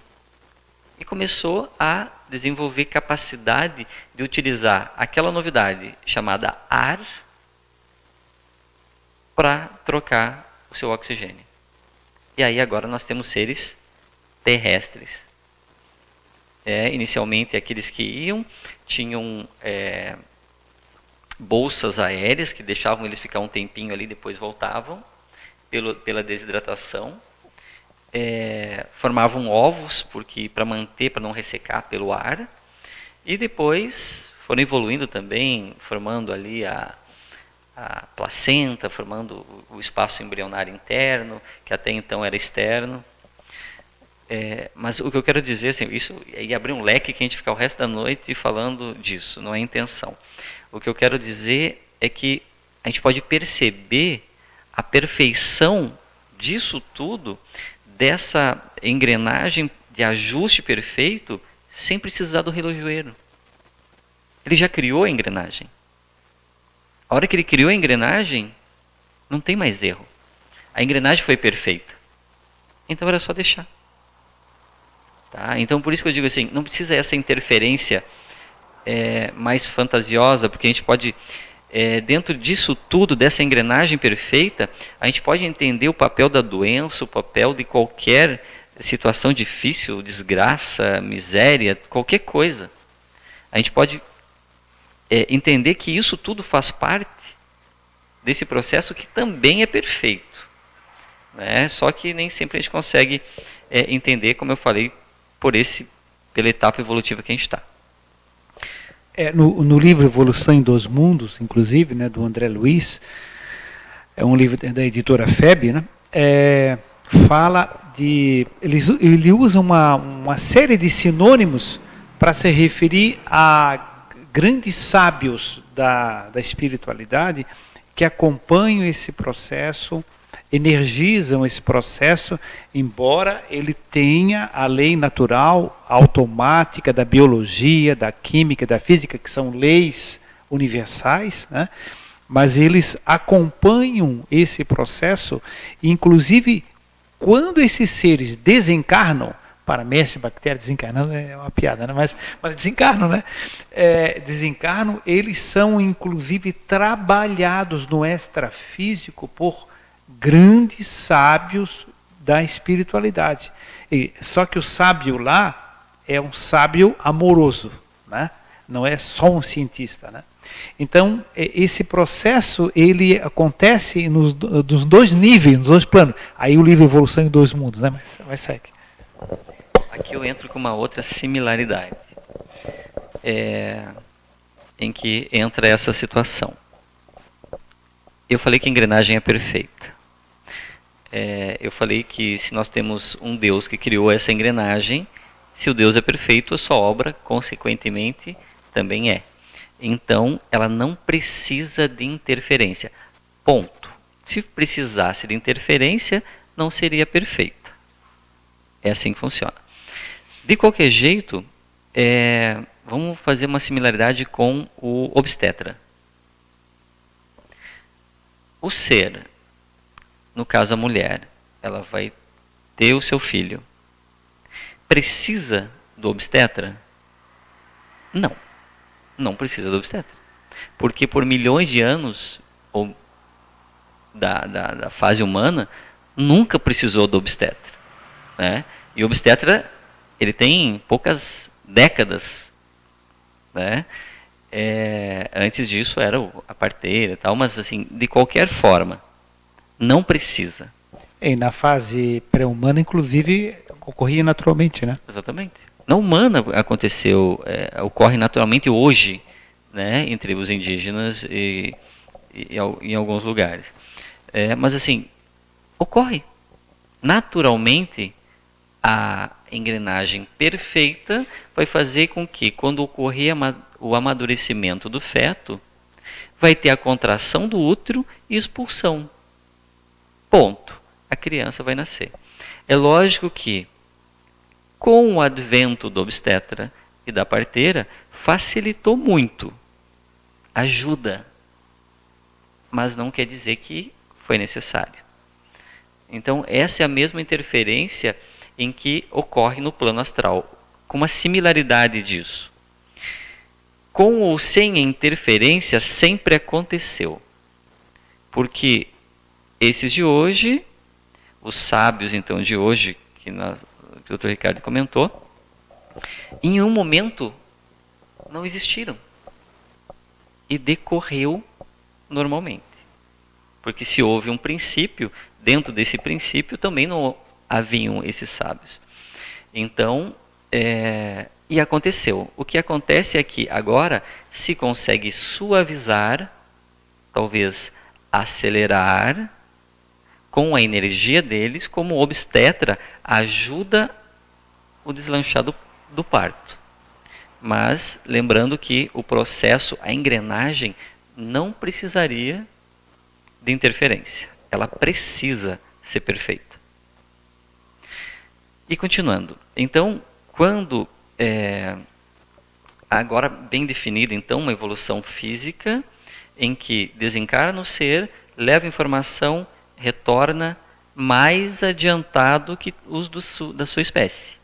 e começou a desenvolver capacidade de utilizar aquela novidade chamada ar para trocar o seu oxigênio. E aí agora nós temos seres terrestres. Inicialmente aqueles que iam, tinham bolsas aéreas que deixavam eles ficar um tempinho ali, depois voltavam pela desidratação. Formavam ovos para manter, para não ressecar pelo ar, e depois foram evoluindo também, formando ali a placenta, formando o espaço embrionário interno, que até então era externo. Mas o que eu quero dizer, assim, isso ia abrir um leque que a gente ficar o resto da noite falando disso, não é a intenção. O que eu quero dizer é que a gente pode perceber a perfeição disso tudo, dessa engrenagem de ajuste perfeito, sem precisar do relojoeiro. Ele já criou a engrenagem. A hora que ele criou a engrenagem, não tem mais erro. A engrenagem foi perfeita. Então era só deixar. Tá? Então por isso que eu digo assim, não precisa essa interferência mais fantasiosa, porque a gente pode, dentro disso tudo, dessa engrenagem perfeita, a gente pode entender o papel da doença, o papel de qualquer situação difícil, desgraça, miséria, qualquer coisa. A gente pode entender que isso tudo faz parte desse processo que também é perfeito, né? Só que nem sempre a gente consegue entender, como eu falei, pela etapa evolutiva que a gente está. No livro Evolução em Dois Mundos, inclusive, né, do André Luiz, é um livro da editora FEB, né, fala de... Ele usa uma série de sinônimos para se referir a grandes sábios da espiritualidade que acompanham esse processo, energizam esse processo, embora ele tenha a lei natural, automática da biologia, da química, da física, que são leis universais, né? Mas eles acompanham esse processo, inclusive quando esses seres desencarnam, paramécia, bactéria desencarnando é uma piada, né? mas desencarnam, né? Desencarnam, eles são inclusive trabalhados no extrafísico por grandes sábios da espiritualidade. Só que o sábio lá é um sábio amoroso, né? Não é só um cientista, né? Então, esse processo ele acontece nos dois níveis, nos dois planos. Aí o livro Evolução em Dois Mundos, né? Mas segue. Aqui eu entro com uma outra similaridade, em que entra essa situação. Eu falei que a engrenagem é perfeita. Eu falei que se nós temos um Deus que criou essa engrenagem, se o Deus é perfeito, a sua obra, consequentemente, também é. Então, ela não precisa de interferência. Ponto. Se precisasse de interferência, não seria perfeita. É assim que funciona. De qualquer jeito, vamos fazer uma similaridade com o obstetra. O ser, no caso a mulher, ela vai ter o seu filho. Precisa do obstetra? Não. Não precisa do obstetra. Porque por milhões de anos ou da fase humana, nunca precisou do obstetra, né? E o obstetra, ele tem poucas décadas, né? Antes disso era a parteira e tal, mas assim, de qualquer forma, não precisa. E na fase pré-humana, inclusive, ocorria naturalmente, né? Exatamente. Na humana aconteceu, ocorre naturalmente hoje, né, entre os indígenas e em alguns lugares. Mas assim, ocorre. Naturalmente, a engrenagem perfeita vai fazer com que, quando ocorrer o amadurecimento do feto, vai ter a contração do útero e expulsão. Ponto. A criança vai nascer. É lógico que, com o advento do obstetra e da parteira, facilitou muito. Ajuda. Mas não quer dizer que foi necessário. Então, essa é a mesma interferência em que ocorre no plano astral, com uma similaridade disso. Com ou sem a interferência, sempre aconteceu. Porque esses de hoje, os sábios então de hoje, que o Dr. Ricardo comentou, em um momento não existiram. E decorreu normalmente. Porque se houve um princípio, dentro desse princípio também não haviam esses sábios. Então, e aconteceu. O que acontece é que agora se consegue suavizar, talvez acelerar, com a energia deles, como o obstetra ajuda o deslanchar do parto. Mas lembrando que o processo, a engrenagem, não precisaria de interferência. Ela precisa ser perfeita. E continuando. Então, quando agora bem definida então uma evolução física em que desencarna o ser, leva informação, retorna mais adiantado que os da sua espécie.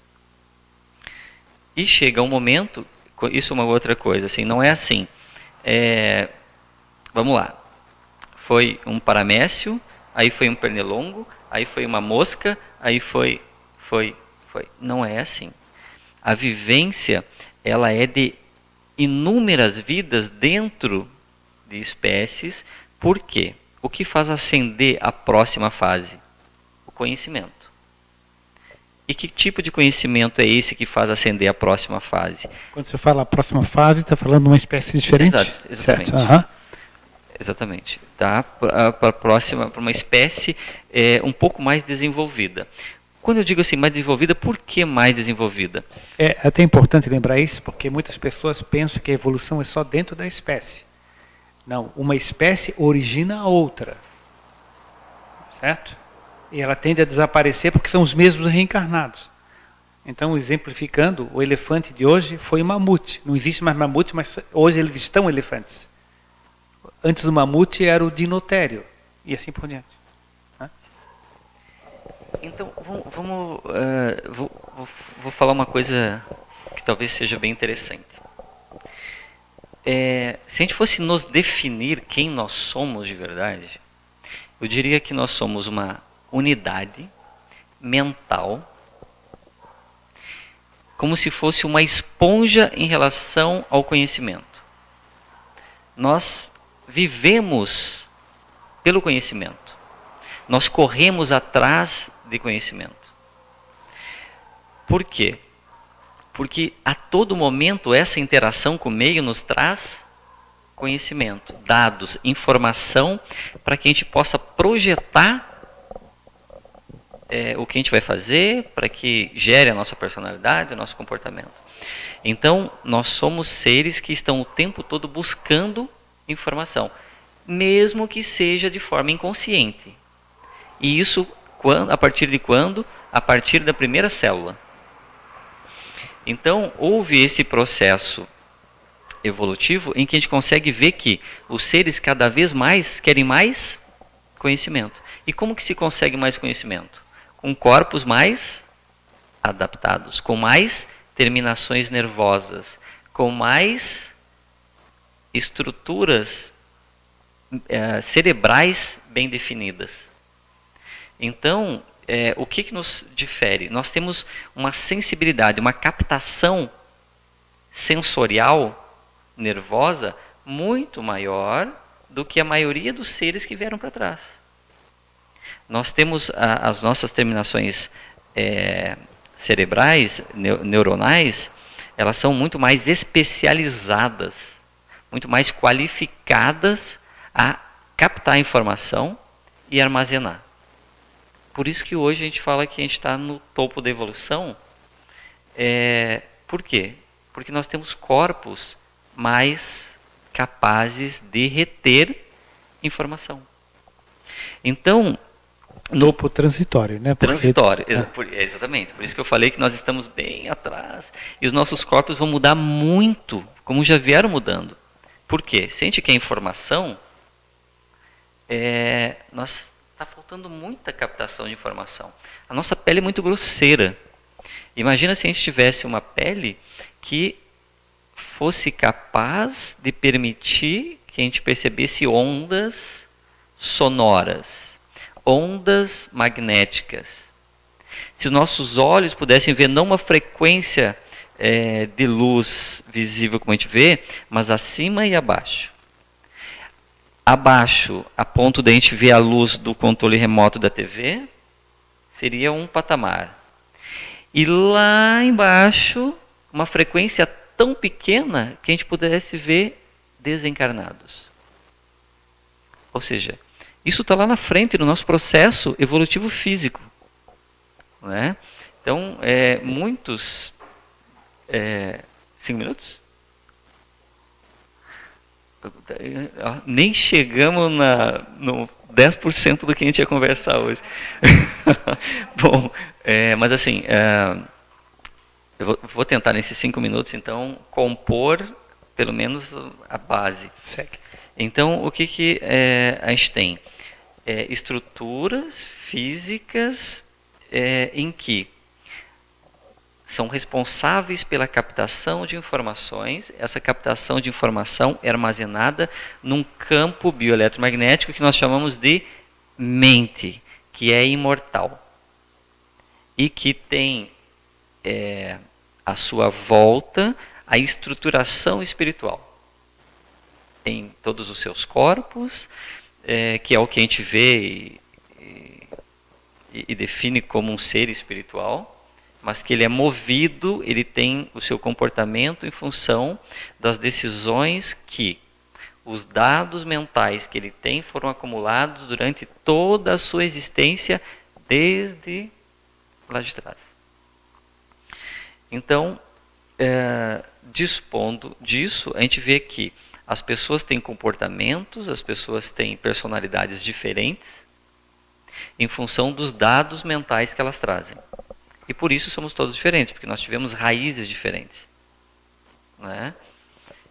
E chega um momento, isso é uma outra coisa, assim, não é assim. Vamos lá. Foi um paramécio, aí foi um pernilongo, aí foi uma mosca, aí foi. Não é assim. A vivência, ela é de inúmeras vidas dentro de espécies. Por quê? O que faz ascender a próxima fase? O conhecimento. E que tipo de conhecimento é esse que faz ascender a próxima fase? Quando você fala a próxima fase, está falando de uma espécie diferente? Exatamente. Certo. Uhum. Exatamente. Tá? Para uma espécie um pouco mais desenvolvida. Quando eu digo assim, mais desenvolvida, por que mais desenvolvida? É até importante lembrar isso, porque muitas pessoas pensam que a evolução é só dentro da espécie. Não, uma espécie origina a outra. Certo? E ela tende a desaparecer porque são os mesmos reencarnados. Então, exemplificando, o elefante de hoje foi o mamute. Não existe mais mamute, mas hoje eles estão elefantes. Antes do mamute era o dinotério, e assim por diante. Então, vou falar uma coisa que talvez seja bem interessante. Se a gente fosse nos definir quem nós somos de verdade, eu diria que nós somos uma unidade mental, como se fosse uma esponja em relação ao conhecimento. Nós vivemos pelo conhecimento. Nós corremos atrás de conhecimento. Por quê? Porque a todo momento essa interação com o meio nos traz conhecimento, dados, informação, para que a gente possa projetar o que a gente vai fazer, para que gere a nossa personalidade, o nosso comportamento. Então, nós somos seres que estão o tempo todo buscando informação, mesmo que seja de forma inconsciente. E isso, a partir de quando? A partir da primeira célula. Então, houve esse processo evolutivo em que a gente consegue ver que os seres cada vez mais querem mais conhecimento. E como que se consegue mais conhecimento? Com corpos mais adaptados, com mais terminações nervosas, com mais estruturas cerebrais bem definidas. Então, o que nos difere? Nós temos uma sensibilidade, uma captação sensorial nervosa muito maior do que a maioria dos seres que vieram para trás. Nós temos as nossas terminações cerebrais, neuronais, elas são muito mais especializadas, muito mais qualificadas a captar informação e armazenar. Por isso que hoje a gente fala que a gente está no topo da evolução. Por quê? Porque nós temos corpos mais capazes de reter informação. Então, topo transitório, né? Porque, transitório, exatamente. Por isso que eu falei que nós estamos bem atrás e os nossos corpos vão mudar muito, como já vieram mudando. Por quê? Se a gente quer informação, está faltando muita captação de informação. A nossa pele é muito grosseira. Imagina se a gente tivesse uma pele que fosse capaz de permitir que a gente percebesse ondas sonoras, ondas magnéticas. Se os nossos olhos pudessem ver não uma frequência de luz visível como a gente vê, mas acima e abaixo. Abaixo, a ponto de a gente ver a luz do controle remoto da TV, seria um patamar. E lá embaixo, uma frequência tão pequena que a gente pudesse ver desencarnados. Ou seja, isso está lá na frente no nosso processo evolutivo físico. Né? Então, muitos... 5 minutos? Nem chegamos no 10% do que a gente ia conversar hoje. Bom, mas assim, eu vou tentar nesses 5 minutos, então, compor pelo menos a base. Segue. Então, o que a gente tem? Estruturas físicas em que são responsáveis pela captação de informações. Essa captação de informação é armazenada num campo bioeletromagnético que nós chamamos de mente, que é imortal. E que tem à sua volta a estruturação espiritual em todos os seus corpos, que é o que a gente vê e define como um ser espiritual, mas que ele é movido, ele tem o seu comportamento em função das decisões que os dados mentais que ele tem foram acumulados durante toda a sua existência, desde lá de trás. Então, dispondo disso, a gente vê que as pessoas têm comportamentos, as pessoas têm personalidades diferentes, em função dos dados mentais que elas trazem. E por isso somos todos diferentes, porque nós tivemos raízes diferentes. Né?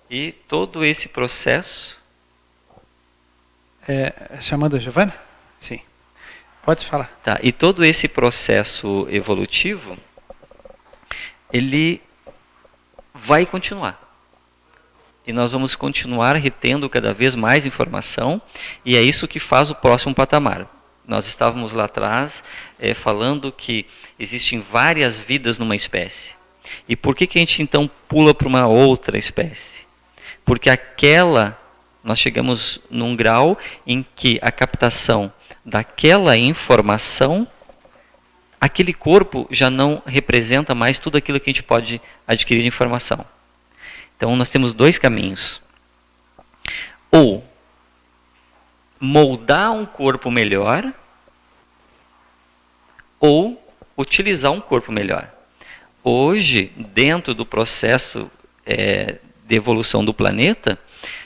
E todo esse processo... chamando a Giovana? Sim. Pode falar. Tá, e todo esse processo evolutivo, ele vai continuar. E nós vamos continuar retendo cada vez mais informação, e é isso que faz o próximo patamar. Nós estávamos lá atrás falando que existem várias vidas numa espécie. E por que a gente então pula para uma outra espécie? Porque nós chegamos num grau em que a captação daquela informação, aquele corpo já não representa mais tudo aquilo que a gente pode adquirir de informação. Então nós temos dois caminhos. Ou moldar um corpo melhor, ou utilizar um corpo melhor. Hoje, dentro do processo de evolução do planeta,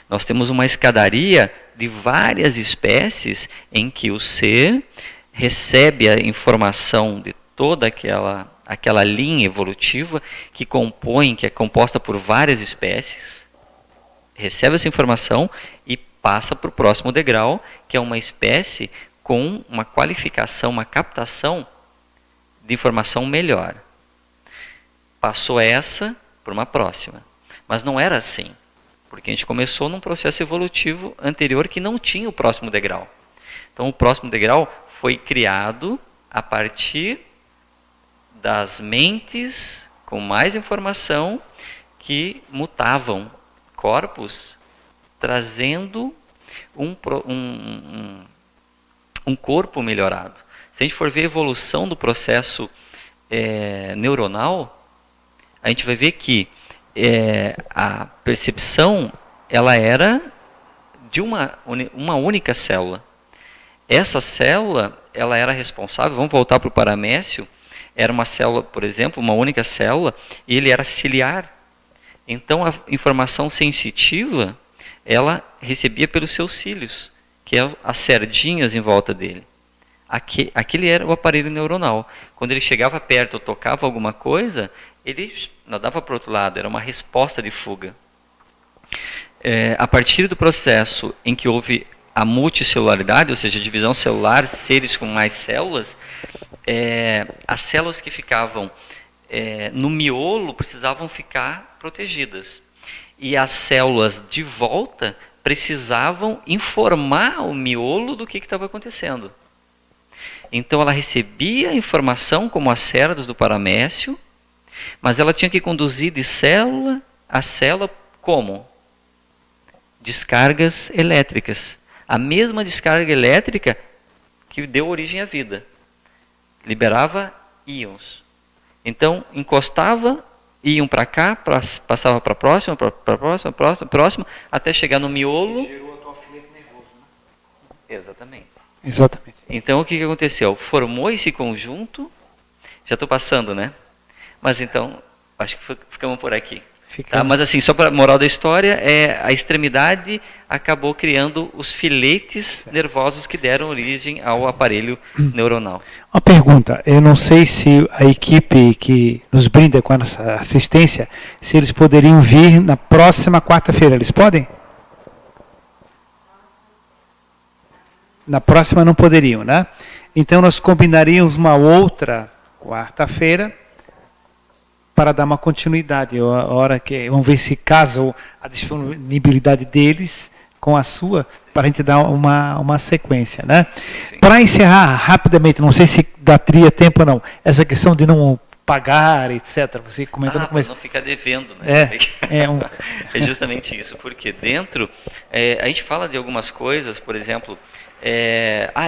nós temos uma escadaria de várias espécies em que o ser recebe a informação de toda aquela linha evolutiva que é composta por várias espécies, recebe essa informação e passa para o próximo degrau, que é uma espécie com uma qualificação, uma captação de informação melhor. Passou essa para uma próxima. Mas não era assim, porque a gente começou num processo evolutivo anterior que não tinha o próximo degrau. Então o próximo degrau foi criado a partir das mentes com mais informação que mutavam corpos, trazendo um corpo melhorado. Se a gente for ver a evolução do processo neuronal, a gente vai ver que a percepção ela era de uma única célula. Essa célula ela era responsável, vamos voltar para o paramécio, era uma célula, por exemplo, uma única célula, e ele era ciliar. Então a informação sensitiva ela recebia pelos seus cílios, que é as cerdinhas em volta dele. Aquele era o aparelho neuronal. Quando ele chegava perto ou tocava alguma coisa, ele nadava para o outro lado, era uma resposta de fuga. A partir do processo em que houve a multicelularidade, ou seja, a divisão celular, seres com mais células, as células que ficavam no miolo precisavam ficar protegidas. E as células de volta precisavam informar o miolo do que estava acontecendo. Então ela recebia a informação como as cerdas do paramécio, mas ela tinha que conduzir de célula a célula como? Descargas elétricas. A mesma descarga elétrica que deu origem à vida. Liberava íons. Então encostava, iam para cá, passava para a próxima, para a próxima, até chegar no miolo. Gerou a tua filete nervoso, né? Exatamente. Exatamente. Então o que aconteceu? Formou esse conjunto, já estou passando, né? Mas então, acho que ficamos por aqui. Tá? Mas assim, só para a moral da história, a extremidade acabou criando os filetes nervosos que deram origem ao aparelho neuronal. Uma pergunta, eu não sei se a equipe que nos brinda com essa assistência, se eles poderiam vir na próxima quarta-feira, eles podem? Na próxima não poderiam, né? Então nós combinaríamos uma outra quarta-feira para dar uma continuidade. A hora que vamos ver se casa a disponibilidade deles com a sua, para a gente dar uma sequência, né? Para encerrar rapidamente, não sei se daria tempo ou não, essa questão de não pagar, etc. Você comentou no começo. Não ficar devendo, né? É justamente isso, porque dentro, a gente fala de algumas coisas, por exemplo,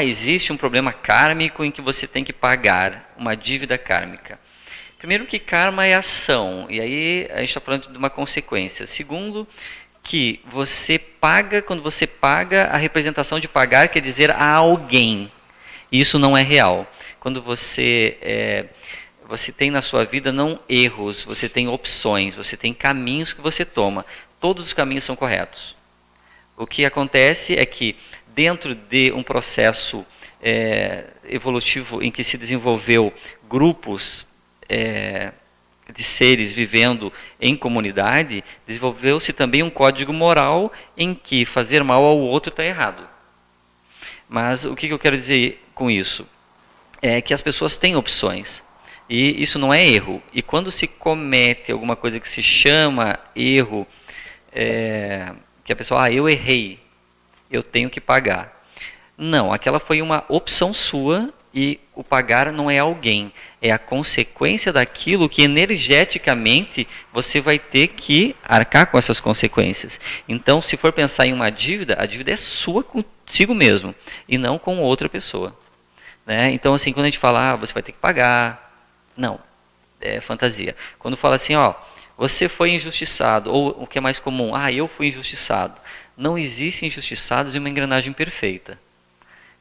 existe um problema kármico em que você tem que pagar uma dívida kármica. Primeiro que karma é ação, e aí a gente está falando de uma consequência. Segundo, que você paga, quando você paga, a representação de pagar quer dizer a alguém. Isso não é real. Quando você tem na sua vida não erros, você tem opções, você tem caminhos que você toma. Todos os caminhos são corretos. O que acontece é que dentro de um processo evolutivo em que se desenvolveu grupos de seres vivendo em comunidade, desenvolveu-se também um código moral em que fazer mal ao outro está errado. Mas o que eu quero dizer com isso? É que as pessoas têm opções. E isso não é erro. E quando se comete alguma coisa que se chama erro, que a pessoa, eu errei, eu tenho que pagar. Não, aquela foi uma opção sua e o pagar não é alguém. É a consequência daquilo que energeticamente você vai ter que arcar com essas consequências. Então, se for pensar em uma dívida, a dívida é sua consigo mesmo e não com outra pessoa. Né? Então, assim, quando a gente fala, você vai ter que pagar, não, é fantasia. Quando fala assim, você foi injustiçado, ou o que é mais comum, eu fui injustiçado. Não existe injustiçados em uma engrenagem perfeita.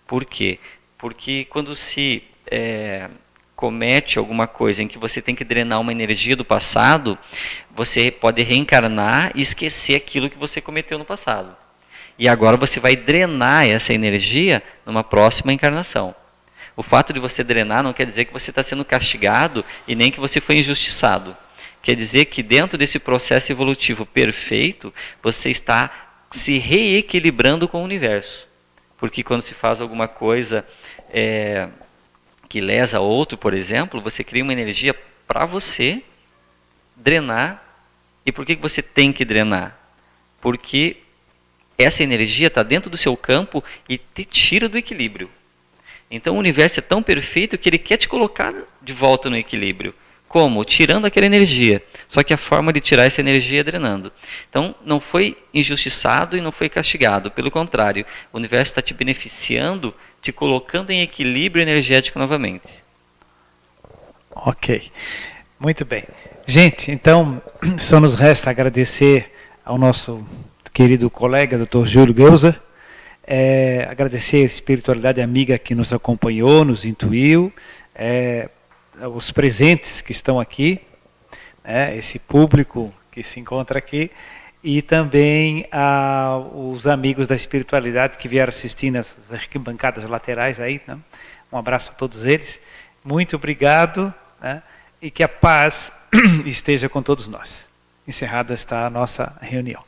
Por quê? Porque quando se comete alguma coisa em que você tem que drenar uma energia do passado, você pode reencarnar e esquecer aquilo que você cometeu no passado. E agora você vai drenar essa energia numa próxima encarnação. O fato de você drenar não quer dizer que você está sendo castigado e nem que você foi injustiçado. Quer dizer que dentro desse processo evolutivo perfeito, você está se reequilibrando com o universo. Porque quando se faz alguma coisa que lesa outro, por exemplo, você cria uma energia para você drenar. E por que você tem que drenar? Porque essa energia está dentro do seu campo e te tira do equilíbrio. Então o universo é tão perfeito que ele quer te colocar de volta no equilíbrio. Como? Tirando aquela energia. Só que a forma de tirar essa energia é drenando. Então não foi injustiçado e não foi castigado. Pelo contrário, o universo está te beneficiando, te colocando em equilíbrio energético novamente. Ok. Muito bem. Gente, então só nos resta agradecer ao nosso querido colega, Dr. Júlio Geuser, agradecer a espiritualidade amiga que nos acompanhou, nos intuiu, os presentes que estão aqui, esse público que se encontra aqui, e também os amigos da espiritualidade que vieram assistir nas arquibancadas laterais aí, né? Um abraço a todos eles. Muito obrigado, né? E que a paz esteja com todos nós. Encerrada está a nossa reunião.